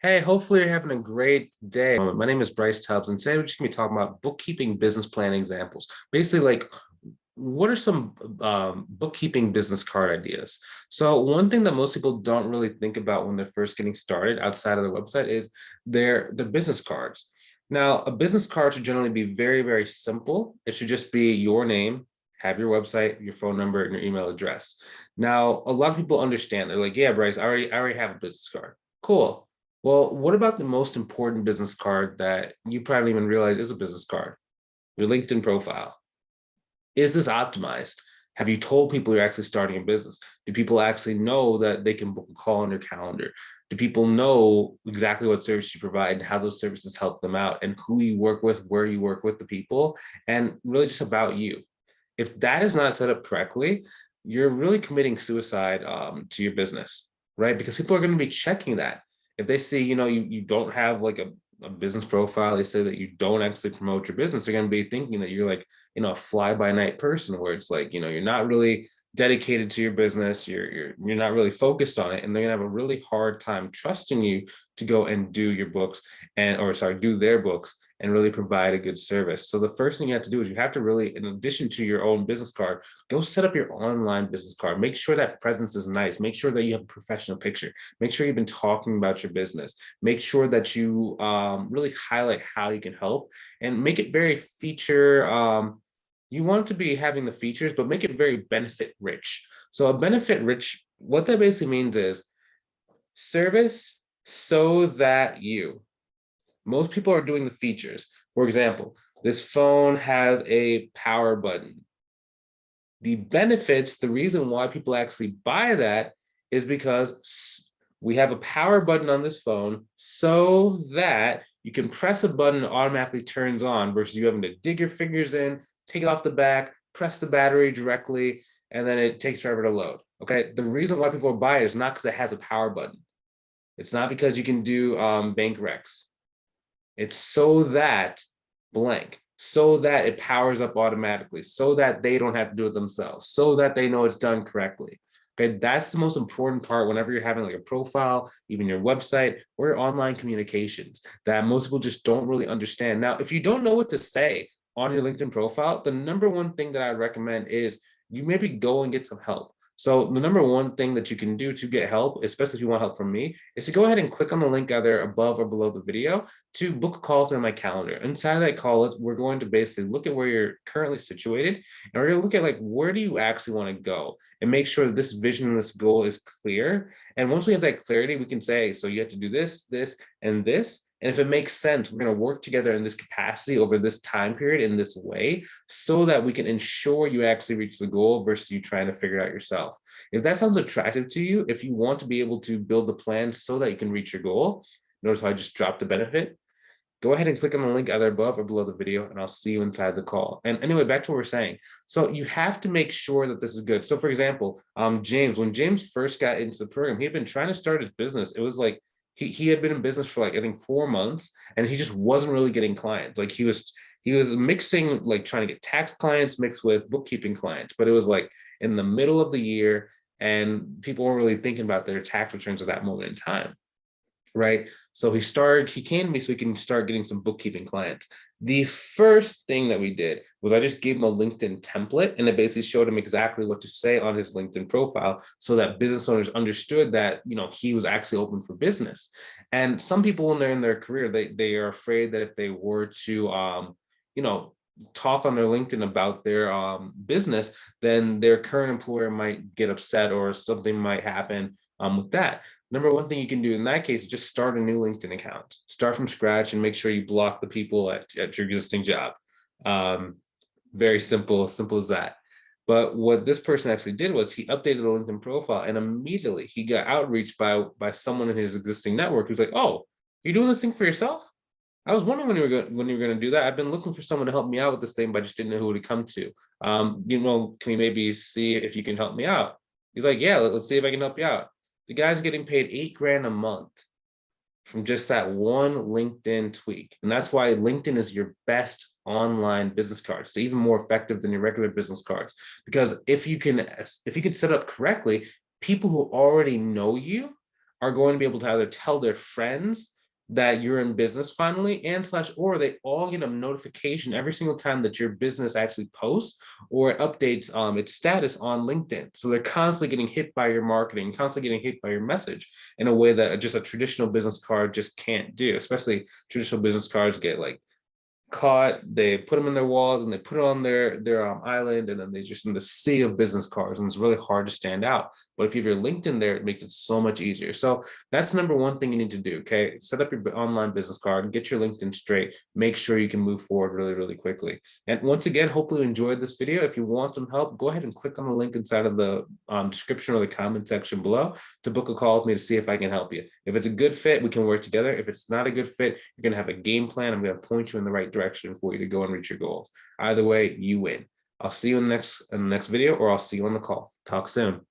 Hey, hopefully you're having a great day. My name is Bryce Tubbs, and today we're just gonna be talking about bookkeeping business plan examples. Basically, like what are some bookkeeping business card ideas? So one thing that most people don't really think about when they're first getting started outside of the website is their business cards. Now, a business card should generally be very, very simple. It should just be your name, have your website, your phone number, and your email address. Now, a lot of people understand. They're like, "Yeah, Bryce, I already have a business card. Cool. Well, what about the most important business card that you probably even realize is a business card? Your LinkedIn profile. Is this optimized? Have you told people you're actually starting a business? Do people actually know that they can book a call on their calendar? Do people know exactly what service you provide and how those services help them out and who you work with, where you work with the people, and really just about you? If that is not set up correctly, you're really committing suicide to your business, right? Because people are going to be checking that. If they see, you don't have like a business profile, they say that you don't actually promote your business, they're going to be thinking that you're like, a fly by night person where it's like, you're not really dedicated to your business, you're not really focused on it, and they're going to have a really hard time trusting you to go and do your books do their books and really provide a good service. So the first thing you have to do is you have to really, in addition to your own business card, go set up your online business card. Make sure that presence is nice. Make sure that you have a professional picture. Make sure you've been talking about your business. Make sure that you really highlight how you can help and make it very feature. You want to be having the features, but make it very benefit rich. So a benefit rich, what that basically means is service so that most people are doing the features. For example, this phone has a power button. The benefits, the reason why people actually buy that is because we have a power button on this phone so that you can press a button, it automatically turns on versus you having to dig your fingers in, take it off the back, press the battery directly, and then it takes forever to load. Okay. The reason why people buy it is not because it has a power button. It's not because you can do bank recs. It's so that blank, so that it powers up automatically, so that they don't have to do it themselves, so that they know it's done correctly. Okay, that's the most important part whenever you're having like a profile, even your website or your online communications that most people just don't really understand. Now, if you don't know what to say on your LinkedIn profile, the number one thing that I recommend is you maybe go and get some help. So the number one thing that you can do to get help, especially if you want help from me, is to go ahead and click on the link either above or below the video to book a call through my calendar. Inside of that call, we're going to basically look at where you're currently situated, and we're going to look at like where do you actually want to go, and make sure that this vision and this goal is clear. And once we have that clarity, we can say, so you have to do this, this, and this. And if it makes sense, we're going to work together in this capacity over this time period in this way so that we can ensure you actually reach the goal versus you trying to figure it out yourself. If that sounds attractive to you, if you want to be able to build the plan so that you can reach your goal, notice how I just dropped the benefit. Go ahead and click on the link either above or below the video, and I'll see you inside the call. And anyway, back to what we're saying. So you have to make sure that this is good. So for example, James, when James first got into the program, he had been trying to start his business. It was like he had been in business for like I think 4 months, and he just wasn't really getting clients. Like he was mixing like trying to get tax clients mixed with bookkeeping clients, but it was like in the middle of the year, and people weren't really thinking about their tax returns at that moment in time, right? So he came to me so he can start getting some bookkeeping clients. The first thing that we did was I just gave him a LinkedIn template, and it basically showed him exactly what to say on his LinkedIn profile so that business owners understood that, he was actually open for business. And some people when they're in their career, they are afraid that if they were to, you know, talk on their LinkedIn about their business, then their current employer might get upset or something might happen with that. Number one thing you can do in that case is just start a new LinkedIn account. Start from scratch and make sure you block the people at your existing job. Um, Very simple as that. But what this person actually did was he updated the LinkedIn profile, and immediately he got outreach by someone in his existing network who's like, "Oh, you're doing this thing for yourself? I was wondering when you were going to do that. I've been looking for someone to help me out with this thing, but I just didn't know who to come to. Can you maybe see if you can help me out?" He's like, "Yeah, let's see if I can help you out." The guy's getting paid 8 grand a month from just that one LinkedIn tweak. And that's why LinkedIn is your best online business card. It's even more effective than your regular business cards. Because if you can set up correctly, people who already know you are going to be able to either tell their friends that you're in business finally, and slash, or they all get a notification every single time that your business actually posts or it updates its status on LinkedIn. So they're constantly getting hit by your marketing, constantly getting hit by your message in a way that just a traditional business card just can't do. Especially traditional business cards get like caught, they put them in their wallet and they put it on their island, and then they just in the sea of business cards, and it's really hard to stand out. But if you have your LinkedIn there, it makes it so much easier. So that's number one thing you need to do. Okay, set up your online business card and get your LinkedIn straight. Make sure you can move forward really, really quickly. And once again, hopefully you enjoyed this video. If you want some help, go ahead and click on the link inside of the description or the comment section below to book a call with me to see if I can help you. If it's a good fit, we can work together. If it's not a good fit, you're going to have a game plan. I'm going to point you in the right direction for you to go and reach your goals. Either way, you win. I'll see you in the next video, or I'll see you on the call. Talk soon.